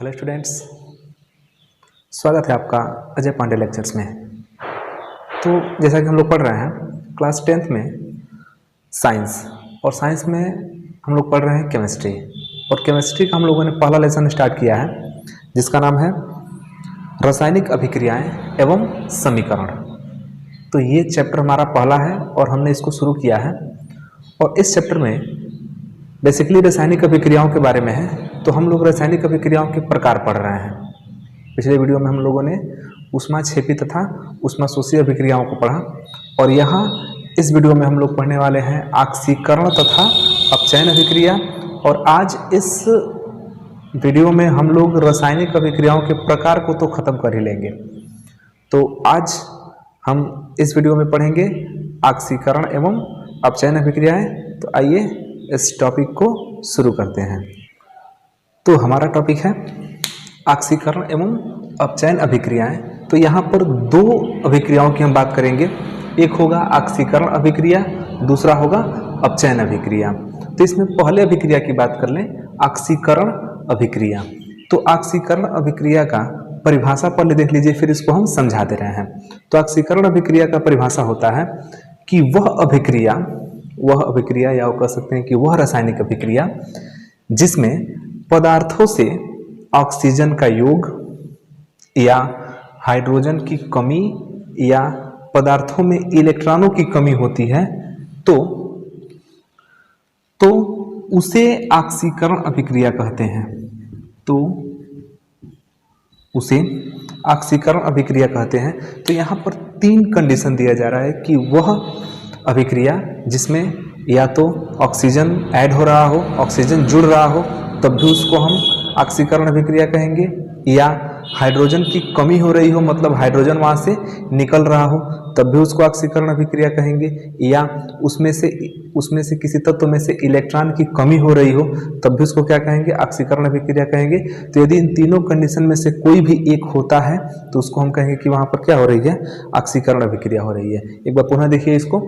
Hello students, स्वागत है आपका अजय पांडे लेक्चर्स में। तो जैसा कि हम लोग पढ़ रहे हैं क्लास 10th में साइंस, और साइंस में हम लोग पढ़ रहे हैं केमिस्ट्री। और केमिस्ट्री का हम लोगों ने पहला लेसन स्टार्ट किया है जिसका नाम है रासायनिक अभिक्रियाएं एवं समीकरण। तो ये चैप्टर हमारा पहला है और हमने इसको शुरू किया है। और इस चैप्टर में बेसिकली रासायनिक अभिक्रियाओं के बारे में है। तो हम लोग रासायनिक अभिक्रियाओं के प्रकार पढ़ रहे हैं। पिछले वीडियो में हम लोगों ने ऊष्माक्षेपी तथा ऊष्माशोषी अभिक्रियाओं को पढ़ा, और यहाँ इस वीडियो में हम लोग पढ़ने वाले हैं ऑक्सीकरण तथा अपचयन अभिक्रिया। और आज इस वीडियो में हम लोग रासायनिक अभिक्रियाओं के प्रकार को तो खत्म कर ही लेंगे। तो आज हम इस वीडियो में पढ़ेंगे ऑक्सीकरण एवं अपचयन अभिक्रियाएं। तो आइए इस टॉपिक को शुरू करते हैं। तो हमारा टॉपिक है ऑक्सीकरण एवं अपचयन अभिक्रियाएं। तो यहाँ पर दो अभिक्रियाओं की हम बात करेंगे। एक होगा ऑक्सीकरण अभिक्रिया, दूसरा होगा अपचयन अभिक्रिया। तो इसमें पहले अभिक्रिया की बात कर लें, ऑक्सीकरण अभिक्रिया। तो ऑक्सीकरण अभिक्रिया का परिभाषा पहले देख लीजिए, फिर इसको हम समझा दे रहे हैं। तो ऑक्सीकरण अभिक्रिया का परिभाषा होता है कि वह अभिक्रिया या कह सकते हैं कि वह रासायनिक अभिक्रिया जिसमें पदार्थों से ऑक्सीजन का योग या हाइड्रोजन की कमी या पदार्थों में इलेक्ट्रॉनों की कमी होती है, तो उसे ऑक्सीकरण अभिक्रिया कहते हैं। तो उसे ऑक्सीकरण अभिक्रिया कहते हैं। तो यहाँ पर तीन कंडीशन दिया जा रहा है कि वह अभिक्रिया जिसमें या तो ऑक्सीजन ऐड हो रहा हो, ऑक्सीजन जुड़ रहा हो, तब भी उसको हम ऑक्सीकरण अभिक्रिया कहेंगे, या हाइड्रोजन की कमी हो रही हो, मतलब हाइड्रोजन वहाँ से निकल रहा हो, तब भी उसको ऑक्सीकरण अभिक्रिया कहेंगे, या उसमें से किसी तत्व में से इलेक्ट्रॉन की कमी हो रही हो, तब भी उसको क्या कहेंगे, ऑक्सीकरण अभिक्रिया कहेंगे। तो यदि इन तीनों कंडीशन में से कोई भी एक होता है तो उसको हम कहेंगे कि वहाँ पर क्या हो रही है, ऑक्सीकरण अभिक्रिया हो रही है। एक बार पुनः देखिए इसको,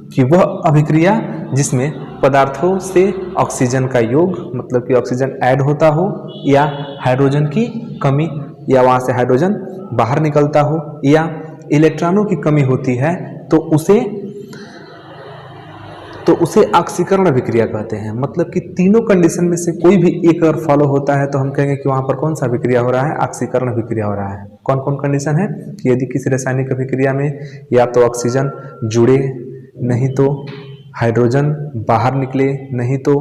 कि वह अभिक्रिया जिसमें पदार्थों से ऑक्सीजन का योग, मतलब कि ऑक्सीजन ऐड होता हो, या हाइड्रोजन की कमी, या वहाँ से हाइड्रोजन बाहर निकलता हो, या इलेक्ट्रॉनों की कमी होती है, तो उसे ऑक्सीकरण अभिक्रिया कहते हैं। मतलब कि तीनों कंडीशन में से कोई भी एक अगर फॉलो होता है तो हम कहेंगे कि वहाँ पर कौन सा अभिक्रिया हो रहा है, ऑक्सीकरण अभिक्रिया हो रहा है। कौन कौन कंडीशन है कि यदि किसी रासायनिक अभिक्रिया में या तो ऑक्सीजन जुड़े, नहीं तो हाइड्रोजन बाहर निकले, नहीं तो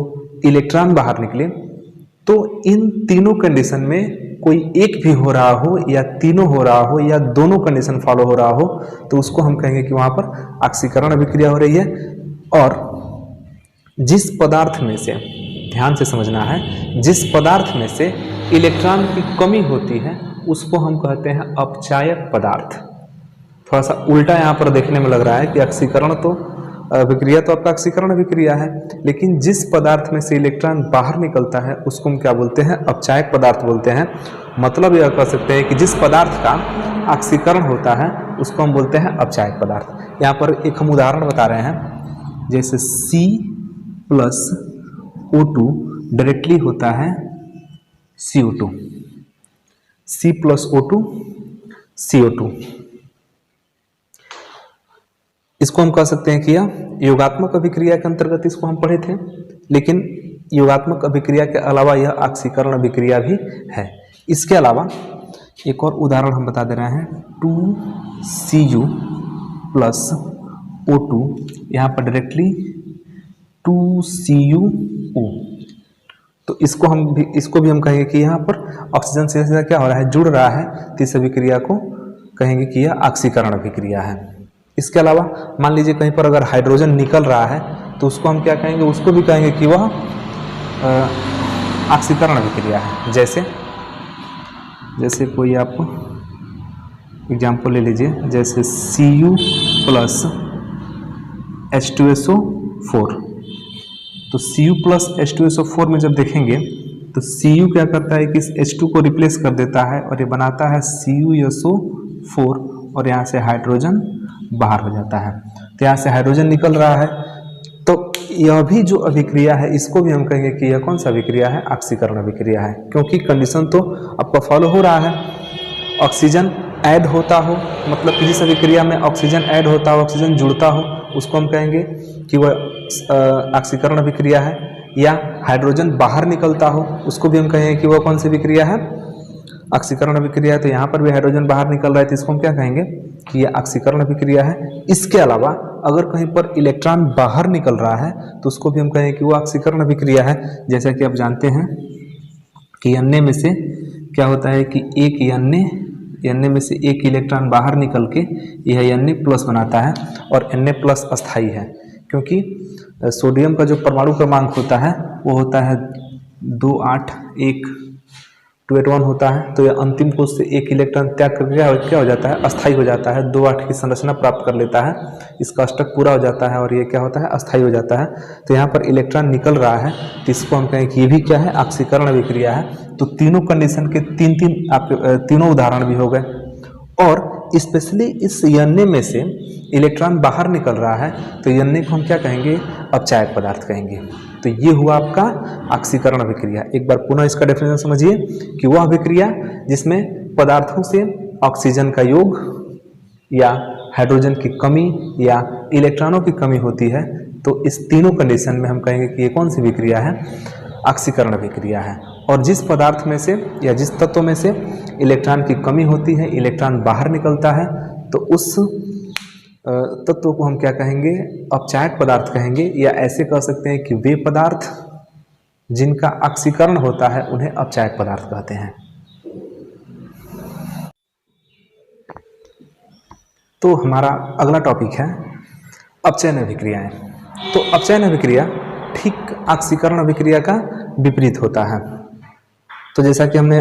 इलेक्ट्रॉन बाहर निकले, तो इन तीनों कंडीशन में कोई एक भी हो रहा हो, या तीनों हो रहा हो, या दोनों कंडीशन फॉलो हो रहा हो, तो उसको हम कहेंगे कि वहाँ पर ऑक्सीकरण अभिक्रिया हो रही है। और जिस पदार्थ में से, ध्यान से समझना है, जिस पदार्थ में से इलेक्ट्रॉन की कमी होती है उसको हम कहते हैं अपचायक पदार्थ। थोड़ा सा उल्टा यहाँ पर देखने में लग रहा है कि ऑक्सीकरण तो अभिक्रिया तो आपका ऑक्सीकरण अभिक्रिया है, लेकिन जिस पदार्थ में से इलेक्ट्रॉन बाहर निकलता है उसको हम क्या बोलते हैं, अपचायक पदार्थ बोलते हैं। मतलब यह कह सकते हैं कि जिस पदार्थ का ऑक्सीकरण होता है उसको हम बोलते हैं अपचायक पदार्थ। यहाँ पर एक हम उदाहरण बता रहे हैं, जैसे C+O2 डायरेक्टली होता है CO2, C+O2 CO2। इसको हम कह सकते हैं कि यह योगात्मक अभिक्रिया के अंतर्गत इसको हम पढ़े थे, लेकिन योगात्मक अभिक्रिया के अलावा यह ऑक्सीकरण अभिक्रिया भी है। इसके अलावा एक और उदाहरण हम बता दे रहे हैं, 2Cu+O2, यहाँ पर डायरेक्टली 2CuO। तो इसको भी हम कहेंगे कि यहाँ पर ऑक्सीजन से सीधा क्या हो रहा है, जुड़ रहा है, तो इस अभिक्रिया को कहेंगे कि यह ऑक्सीकरण अभिक्रिया है। इसके अलावा मान लीजिए कहीं पर अगर हाइड्रोजन निकल रहा है तो उसको हम क्या कहेंगे, उसको भी कहेंगे कि वह ऑक्सीकरण अभिक्रिया है। जैसे कोई आप एग्जाम्पल ले लीजिए, जैसे Cu+H2SO4। तो Cu+H2SO4 में जब देखेंगे तो Cu क्या करता है कि इस H2 को रिप्लेस कर देता है और ये बनाता है CuSO4, और यहाँ से हाइड्रोजन बाहर हो जाता है। तो यहाँ से हाइड्रोजन निकल रहा है, तो यह भी जो अभिक्रिया है इसको भी हम कहेंगे कि यह कौन सा अभिक्रिया है, ऑक्सीकरण अभिक्रिया है, क्योंकि कंडीशन तो आपका फॉलो हो रहा है। ऑक्सीजन ऐड होता हो, मतलब कि जिस अभिक्रिया में ऑक्सीजन ऐड होता हो, ऑक्सीजन जुड़ता हो, उसको हम कहेंगे कि वह ऑक्सीकरण अभिक्रिया है। या हाइड्रोजन बाहर निकलता हो, उसको भी हम कहेंगे कि वह कौन सी अभिक्रिया है, ऑक्सीकरण अभिक्रिया है। तो यहाँ पर भी हाइड्रोजन बाहर निकल रहा है तो इसको हम क्या कहेंगे कि यह ऑक्सीकरण अभिक्रिया है। इसके अलावा अगर कहीं पर इलेक्ट्रॉन बाहर निकल रहा है तो उसको भी हम कहेंगे कि वो ऑक्सीकरण अभिक्रिया है। जैसा कि आप जानते हैं कि Na में से क्या होता है कि एक Na में से एक इलेक्ट्रॉन बाहर निकल के यह Na प्लस बनाता है, और Na प्लस अस्थाई है, क्योंकि सोडियम का जो परमाणु क्रमांक होता है वो होता है 281 होता है। तो यह अंतिम कोश से एक इलेक्ट्रॉन त्याग करके क्या हो जाता है, अस्थाई हो जाता है, 2 8 की संरचना प्राप्त कर लेता है, इसका अष्टक पूरा हो जाता है और ये क्या होता है, अस्थाई हो जाता है। तो यहाँ पर इलेक्ट्रॉन निकल रहा है तो इसको हम कहें कि ये भी क्या है, ऑक्सीकरण अभिक्रिया है। तो तीनों कंडीशन के तीनों उदाहरण भी हो गए। और स्पेशली इस Na में से इलेक्ट्रॉन बाहर निकल रहा है तो Na को हम क्या कहेंगे, अपचायक पदार्थ कहेंगे। तो ये हुआ आपका ऑक्सीकरण अभिक्रिया। एक बार पुनः इसका डेफिनेशन समझिए कि वह अभिक्रिया जिसमें पदार्थों से ऑक्सीजन का योग या हाइड्रोजन की कमी या इलेक्ट्रॉनों की कमी होती है, तो इस तीनों कंडीशन में हम कहेंगे कि ये कौन सी अभिक्रिया है, ऑक्सीकरण अभिक्रिया है। और जिस पदार्थ में से या जिस तत्व में से इलेक्ट्रॉन की कमी होती है, इलेक्ट्रॉन बाहर निकलता है, तो उस तत्व को हम क्या कहेंगे, अपचायक पदार्थ कहेंगे। या ऐसे कह सकते हैं कि वे पदार्थ जिनका ऑक्सीकरण होता है उन्हें अपचायक पदार्थ कहते हैं। तो हमारा अगला टॉपिक है अपचयन अभिक्रियाएं। तो अपचयन अभिक्रिया ठीक ऑक्सीकरण अभिक्रिया का विपरीत होता है। तो जैसा कि हमने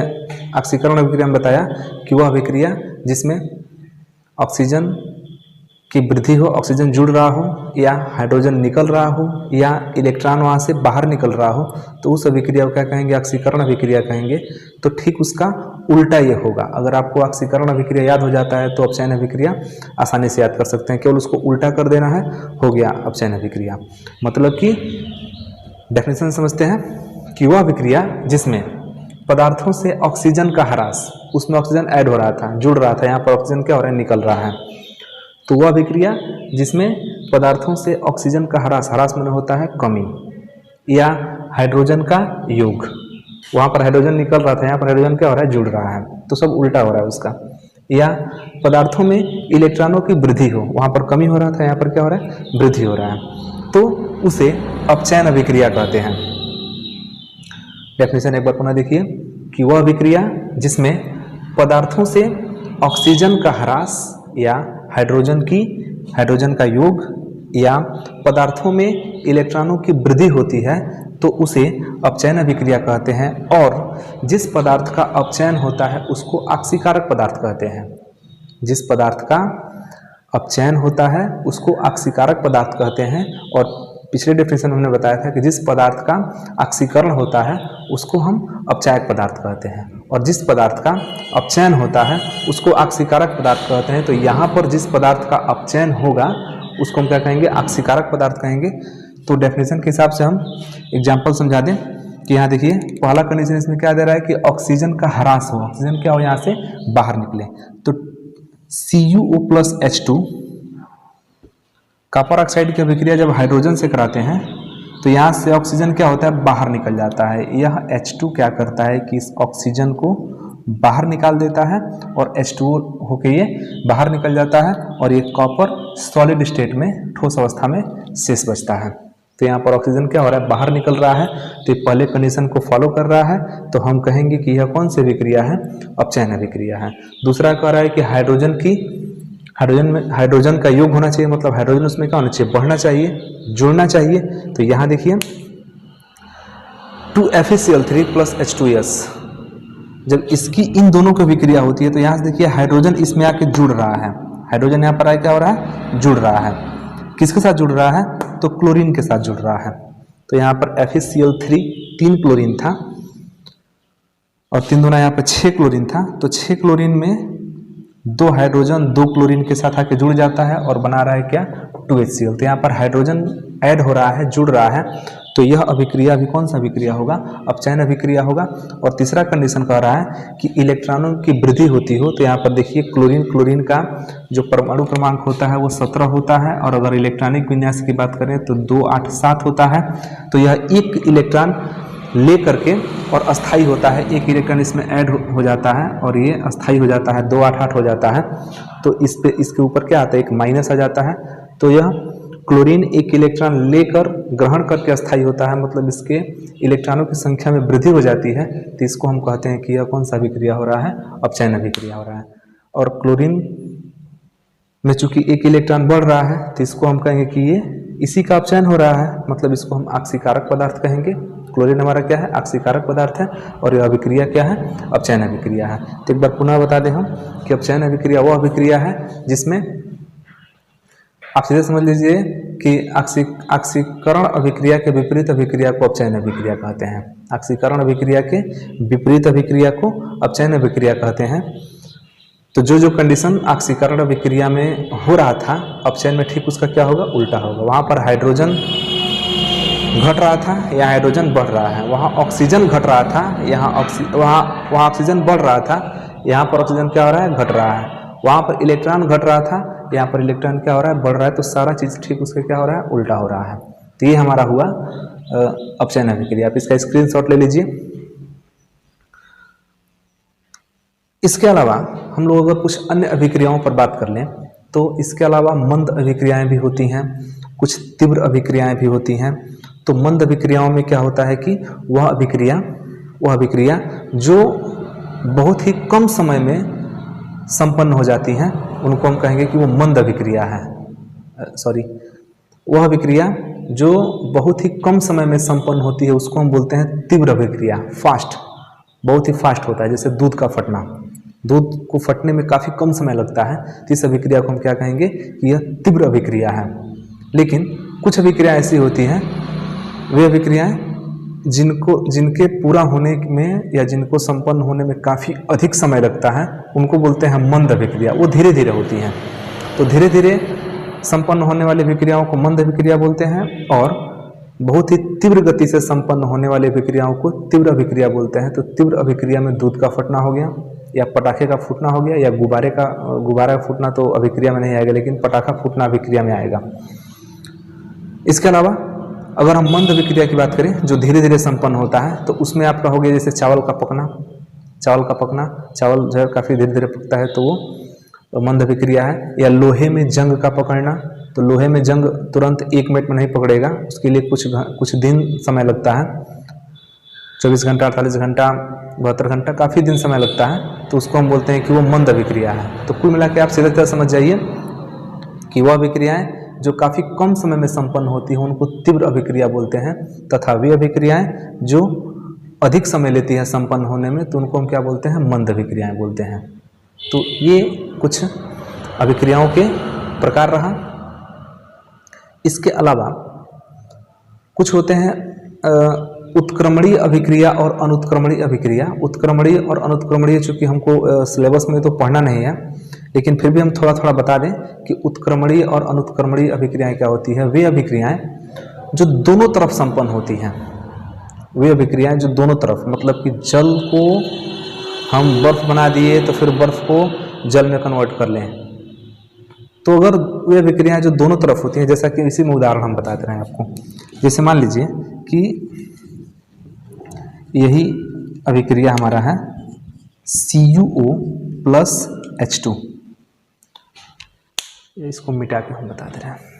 ऑक्सीकरण अभिक्रिया में बताया कि वह अभिक्रिया जिसमें ऑक्सीजन की वृद्धि हो, ऑक्सीजन जुड़ रहा हो, या हाइड्रोजन निकल रहा हो, या इलेक्ट्रॉन वहाँ से बाहर निकल रहा हो, तो उस अभिक्रिया को क्या कहेंगे, ऑक्सीकरण अभिक्रिया कहेंगे। तो ठीक उसका उल्टा ये होगा। अगर आपको ऑक्सीकरण अभिक्रिया याद हो जाता है तो अपचयन अभिक्रिया आसानी से याद कर सकते हैं, केवल उसको उल्टा कर देना है, हो गया अपचयन अभिक्रिया। मतलब कि डेफिनेशन समझते हैं कि वह अभिक्रिया जिसमें पदार्थों से ऑक्सीजन का ह्रास, उसमें ऑक्सीजन ऐड हो रहा था, जुड़ रहा था, यहाँ पर ऑक्सीजन क्या हो रहा है, निकल रहा है, तो वह अभिक्रिया जिसमें पदार्थों से ऑक्सीजन का ह्रास में होता है कमी, या हाइड्रोजन का योग, वहाँ पर हाइड्रोजन निकल रहा था, यहाँ पर हाइड्रोजन क्या हो रहा है, जुड़ रहा है, तो सब उल्टा हो रहा है उसका। या पदार्थों में इलेक्ट्रॉनों की वृद्धि हो, वहाँ पर कमी हो रहा था, यहाँ पर क्या हो रहा है, वृद्धि हो रहा है, तो उसे अपचयन अभिक्रिया कहते हैं। डेफिनेशन एक बार पुनः देखिए कि वह अभिक्रिया जिसमें पदार्थों से ऑक्सीजन का ह्रास या हाइड्रोजन का योग या पदार्थों में इलेक्ट्रॉनों की वृद्धि होती है, तो उसे अपचयन अभिक्रिया कहते हैं। और जिस पदार्थ का अपचयन होता है उसको ऑक्सीकारक पदार्थ कहते हैं। जिस पदार्थ का अपचयन होता है उसको ऑक्सीकारक पदार्थ कहते हैं। और पिछले डेफिनेशन में हमने बताया था कि जिस पदार्थ का ऑक्सीकरण होता है उसको हम अपचायक पदार्थ कहते हैं, और जिस पदार्थ का अपचयन होता है उसको ऑक्सीकारक पदार्थ कहते हैं। तो यहाँ पर जिस पदार्थ का अपचयन होगा उसको हम क्या कहेंगे, ऑक्सीकारक पदार्थ कहेंगे। तो डेफिनेशन के हिसाब से हम एग्जाम्पल समझा दें कि यहाँ देखिए पहला कंडीशन इसमें क्या दे रहा है कि ऑक्सीजन का ह्रास हो, ऑक्सीजन क्या हो, यहाँ से बाहर निकले। तो CuO+H2 कॉपर ऑक्साइड की अभिक्रिया जब हाइड्रोजन से कराते हैं तो यहाँ से ऑक्सीजन क्या होता है, बाहर निकल जाता है। यह H2 क्या करता है कि इस ऑक्सीजन को बाहर निकाल देता है और H2O होके ये बाहर निकल जाता है, और ये कॉपर सॉलिड स्टेट में, ठोस अवस्था में शेष बचता है। तो यहाँ पर ऑक्सीजन क्या हो रहा है, बाहर निकल रहा है, तो पहले कंडीशन को फॉलो कर रहा है, तो हम कहेंगे कि यह कौन सी अभिक्रिया है, अपचयन अभिक्रिया है। दूसरा कह रहा है कि हाइड्रोजन का योग होना चाहिए, मतलब हाइड्रोजन उसमें क्या होना चाहिए, बढ़ना चाहिए, जुड़ना चाहिए। तो यहाँ देखिए 2FeCl3+H2S, जब इसकी इन दोनों की अभिक्रिया होती है तो यहाँ से देखिए हाइड्रोजन इसमें आके जुड़ रहा है, हाइड्रोजन यहाँ पर आके क्या हो रहा है, जुड़ रहा है। किसके साथ जुड़ रहा है, तो क्लोरीन के साथ जुड़ रहा है। तो यहाँ पर FeCl3 3 क्लोरीन था और 3 दूना यहाँ पर 6 क्लोरीन था। तो 6 क्लोरीन में 2 हाइड्रोजन 2 क्लोरीन के साथ आके जुड़ जाता है और बना रहा है क्या, 2HCl। तो यहाँ पर हाइड्रोजन ऐड हो रहा है, जुड़ रहा है, तो यह अभिक्रिया भी कौन सा अभिक्रिया होगा? अपचयन अभिक्रिया होगा। और तीसरा कंडीशन कह रहा है कि इलेक्ट्रॉनों की वृद्धि होती हो, तो यहाँ पर देखिए क्लोरीन का जो परमाणु क्रमांक होता है वो 17 होता है, और अगर इलेक्ट्रॉनिक विन्यास की बात करें तो 2, 8, 7 होता है। तो यह एक इलेक्ट्रॉन ले करके और अस्थाई होता है, एक इलेक्ट्रॉन इसमें ऐड हो जाता है और ये अस्थाई हो जाता है, 2, 8, 8 हो जाता है। तो इस पे इसके ऊपर क्या आता है? एक माइनस आ जाता है। तो यह क्लोरीन एक इलेक्ट्रॉन लेकर ग्रहण करके अस्थाई होता है, मतलब इसके इलेक्ट्रॉनों की संख्या में वृद्धि हो जाती है, तो इसको हम कहते हैं कि यह कौन सा अभिक्रिया हो रहा है? अपचयन अभिक्रिया हो रहा है। और क्लोरीन में चूंकि एक इलेक्ट्रॉन बढ़ रहा है, तो इसको हम कहेंगे कि ये इसी का अपचयन हो रहा है, मतलब इसको हम ऑक्सीकारक पदार्थ कहेंगे। क्लोरीन हमारा क्या है? ऑक्सीकारक पदार्थ है, और यह अभिक्रिया क्या है? अपचयन अभिक्रिया है। तो एक बार पुनः बता दें हम कि अपचयन अभिक्रिया वो अभिक्रिया है जिसमें आप सीधे समझ लीजिए कि ऑक्सीकरण अभिक्रिया के विपरीत अभिक्रिया को अपचयन अभिक्रिया कहते हैं। ऑक्सीकरण अभिक्रिया के विपरीत अभिक्रिया को अपचयन अभिक्रिया कहते हैं। तो जो कंडीशन ऑक्सीकरण अभिक्रिया में हो रहा था, अपचयन में ठीक उसका क्या होगा? उल्टा होगा। वहाँ पर हाइड्रोजन घट रहा था, यहाँ हाइड्रोजन बढ़ रहा है। वहाँ ऑक्सीजन घट रहा था, वहाँ ऑक्सीजन बढ़ रहा था, यहाँ पर ऑक्सीजन क्या हो रहा है? घट रहा है। वहाँ पर इलेक्ट्रॉन घट रहा था, यहाँ पर इलेक्ट्रॉन क्या हो रहा है? बढ़ रहा है। तो सारा चीज़ ठीक उसका क्या हो रहा है? उल्टा हो रहा है। तो ये हमारा हुआ अपचयन अभिक्रिया। आप इसका स्क्रीनशॉट ले लीजिए। इसके अलावा हम लोग अगर कुछ अन्य अभिक्रियाओं पर बात कर लें, तो इसके अलावा मंद अभिक्रियाएं भी होती हैं, कुछ तीव्र अभिक्रियाएं भी होती हैं। तो मंद अभिक्रियाओं में क्या होता है कि वह अभिक्रिया जो बहुत ही कम समय में संपन्न हो जाती हैं, उनको हम कहेंगे कि वो मंद अभिक्रिया है। वह अभिक्रिया जो बहुत ही कम समय में संपन्न होती है उसको हम बोलते हैं तीव्र अभिक्रिया। फास्ट, बहुत ही फास्ट होता है, जैसे दूध का फटना। दूध को फटने में काफ़ी कम समय लगता है, तो इस अभिक्रिया को हम क्या कहेंगे कि यह तीव्र अभिक्रिया है। लेकिन कुछ अभिक्रिया ऐसी होती हैं, वे अभिक्रियाएं जिनके पूरा होने में या जिनको संपन्न होने में काफ़ी अधिक समय लगता है, उनको बोलते हैं मंद अभिक्रिया। वो धीरे धीरे होती हैं। तो धीरे धीरे संपन्न होने वाली अभिक्रियाओं को मंद अभिक्रिया बोलते हैं, और बहुत ही तीव्र गति से संपन्न होने वाली अभिक्रियाओं को तीव्र अभिक्रिया बोलते हैं। तो तीव्र अभिक्रिया में दूध का फटना हो गया, या पटाखे का फूटना हो गया, या गुब्बारा का फूटना तो अभिक्रिया में नहीं आएगा, लेकिन पटाखा फूटना अभिक्रिया में आएगा। इसके अलावा अगर हम मंद अभिक्रिया की बात करें जो धीरे धीरे संपन्न होता है, तो उसमें आप कहोगे जैसे चावल का पकना, चावल जो है काफ़ी धीरे धीरे पकता है, तो वो मंद अभिक्रिया है। या लोहे में जंग का पकड़ना, तो लोहे में जंग तुरंत 1 मिनट में नहीं पकड़ेगा, उसके लिए कुछ दिन समय लगता है। 24 घंटा, 48 घंटा, 72 घंटा, काफ़ी दिन समय लगता है, तो उसको हम बोलते हैं कि वो मंद अभिक्रिया है। तो कुल मिला के आप सीधे तरह समझ जाइए कि वह अभिक्रियाएं जो काफ़ी कम समय में संपन्न होती हैं उनको तीव्र अभिक्रिया बोलते हैं, तथा वे अभिक्रियाएं जो अधिक समय लेती हैं संपन्न होने में, तो उनको हम क्या बोलते हैं? मंद अभिक्रियाएं बोलते हैं। तो ये कुछ अभिक्रियाओं के प्रकार रहा। इसके अलावा कुछ होते हैं उत्क्रमणीय अभिक्रिया और अनुत्क्रमणीय अभिक्रिया। उत्क्रमणीय और अनुत्क्रमणीय चूँकि हमको सिलेबस में तो पढ़ना नहीं है, लेकिन फिर भी हम थोड़ा थोड़ा बता दें कि उत्क्रमणीय और अनुत्क्रमणीय अभिक्रियाएं क्या होती है। वे अभिक्रियाएं जो दोनों तरफ संपन्न होती हैं, वे अभिक्रियाएं जो दोनों तरफ, मतलब कि जल को हम बर्फ बना दिए तो फिर बर्फ को जल में कन्वर्ट कर लें, तो अगर वे अभिक्रियाएं जो दोनों तरफ होती हैं, जैसा कि इसी में उदाहरण हम बताते रहे हैं आपको। जैसे मान लीजिए कि यही अभिक्रिया हमारा है CuO + H2, इसको मिटा के हम बता दे रहे हैं।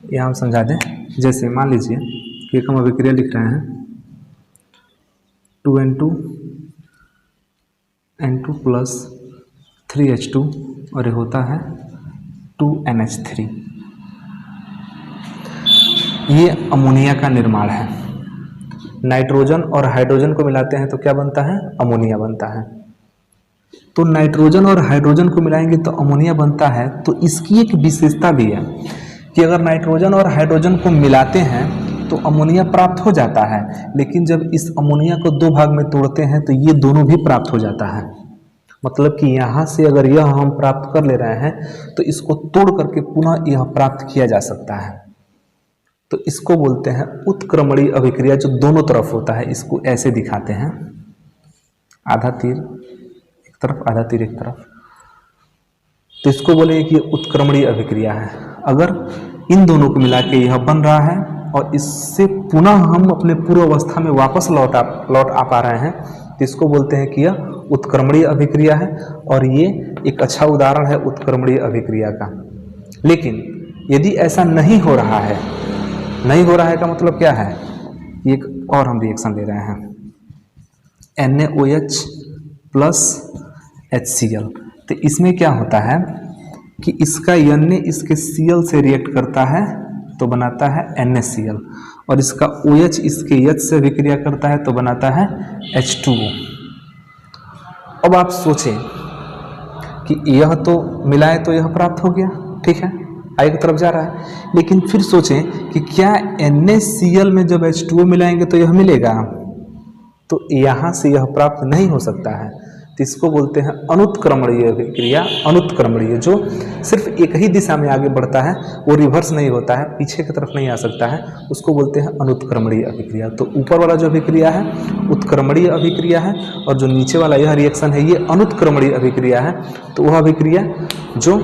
यह हम समझा दें। जैसे मान लीजिए कि एक हम अभिक्रिया लिख रहे हैं 2N2 N2 + 3H2 और ये होता है 2NH3। ये अमोनिया का निर्माण है। नाइट्रोजन और हाइड्रोजन को मिलाते हैं तो क्या बनता है? अमोनिया बनता है। तो नाइट्रोजन और हाइड्रोजन को मिलाएंगे तो अमोनिया बनता है। तो इसकी एक विशेषता भी है कि अगर नाइट्रोजन और हाइड्रोजन को मिलाते हैं तो अमोनिया प्राप्त हो जाता है, लेकिन जब इस अमोनिया को दो भाग में तोड़ते हैं तो ये दोनों भी प्राप्त हो जाता है। मतलब कि यहाँ से अगर यह हम प्राप्त कर ले रहे हैं तो इसको तोड़ करके पुनः यह प्राप्त किया जा सकता है। तो इसको बोलते हैं उत्क्रमणीय अभिक्रिया, जो दोनों तरफ होता है। इसको ऐसे दिखाते हैं, आधा तीर एक तरफ आधा तीर एक तरफ। तो इसको बोलेंगे कि उत्क्रमणीय अभिक्रिया है। अगर इन दोनों को मिला के यह बन रहा है और इससे पुनः हम अपने पूर्व अवस्था में वापस लौट आ पा रहे हैं तो इसको बोलते हैं कि यह उत्क्रमणीय अभिक्रिया है। और ये एक अच्छा उदाहरण है उत्क्रमणीय अभिक्रिया का। लेकिन यदि ऐसा नहीं हो रहा है, नहीं हो रहा है का मतलब क्या है, एक और हम रिएक्शन ले रहे हैं NaOH प्लस HCl। तो इसमें क्या होता है कि इसका Na इसके Cl से रिएक्ट करता है तो बनाता है NaCl, और इसका OH इसके H से विक्रिया करता है तो बनाता है H2O। अब आप सोचें कि यह तो मिलाए तो यह प्राप्त हो गया, ठीक है, आगे की तरफ जा रहा है। लेकिन फिर सोचें कि क्या NaCl में जब H2O मिलाएंगे तो यह मिलेगा, तो यहाँ से यह प्राप्त नहीं हो सकता है। तो इसको बोलते हैं अनुत्क्रमणीय अभिक्रिया। अनुत्क्रमणीय जो सिर्फ एक ही दिशा में आगे बढ़ता है, वो रिवर्स नहीं होता है, पीछे की तरफ नहीं आ सकता है, उसको बोलते हैं अनुत्क्रमणीय अभिक्रिया। तो ऊपर वाला जो अभिक्रिया है उत्क्रमणीय अभिक्रिया है, और जो नीचे वाला यह रिएक्शन है ये अनुत्क्रमणीय अभिक्रिया है। तो वह अभिक्रिया जो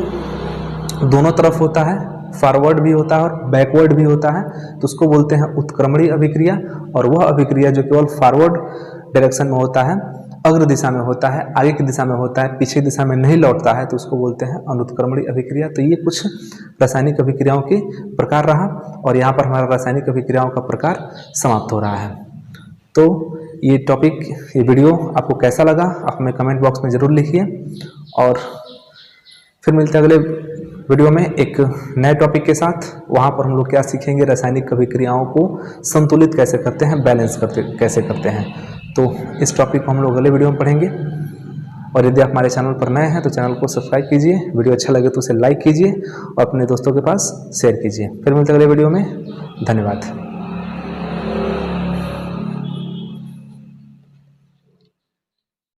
दोनों तरफ होता है, फॉरवर्ड भी होता है और बैकवर्ड भी होता है, तो उसको बोलते हैं उत्क्रमणीय अभिक्रिया। और वह अभिक्रिया जो केवल फॉरवर्ड डायरेक्शन में होता है, अग्र दिशा में होता है, आगे की दिशा में होता है, पीछे दिशा में नहीं लौटता है, तो उसको बोलते हैं अनुत्क्रमणीय अभिक्रिया। तो ये कुछ रासायनिक अभिक्रियाओं के प्रकार रहा, और यहाँ पर हमारा रासायनिक अभिक्रियाओं का प्रकार समाप्त हो रहा है। तो ये टॉपिक, ये वीडियो आपको कैसा लगा आप हमें कमेंट बॉक्स में ज़रूर लिखिए, और फिर मिलते हैं अगले वीडियो में एक नए टॉपिक के साथ। वहाँ पर हम लोग क्या सीखेंगे, रासायनिक अभिक्रियाओं को संतुलित कैसे करते हैं, बैलेंस कैसे करते हैं। तो इस टॉपिक को हम लोग अगले वीडियो में पढ़ेंगे। और यदि आप हमारे चैनल पर नए हैं तो चैनल को सब्सक्राइब कीजिए, वीडियो अच्छा लगे तो उसे लाइक कीजिए और अपने दोस्तों के पास शेयर कीजिए। फिर मिलते हैं अगले वीडियो में। धन्यवाद।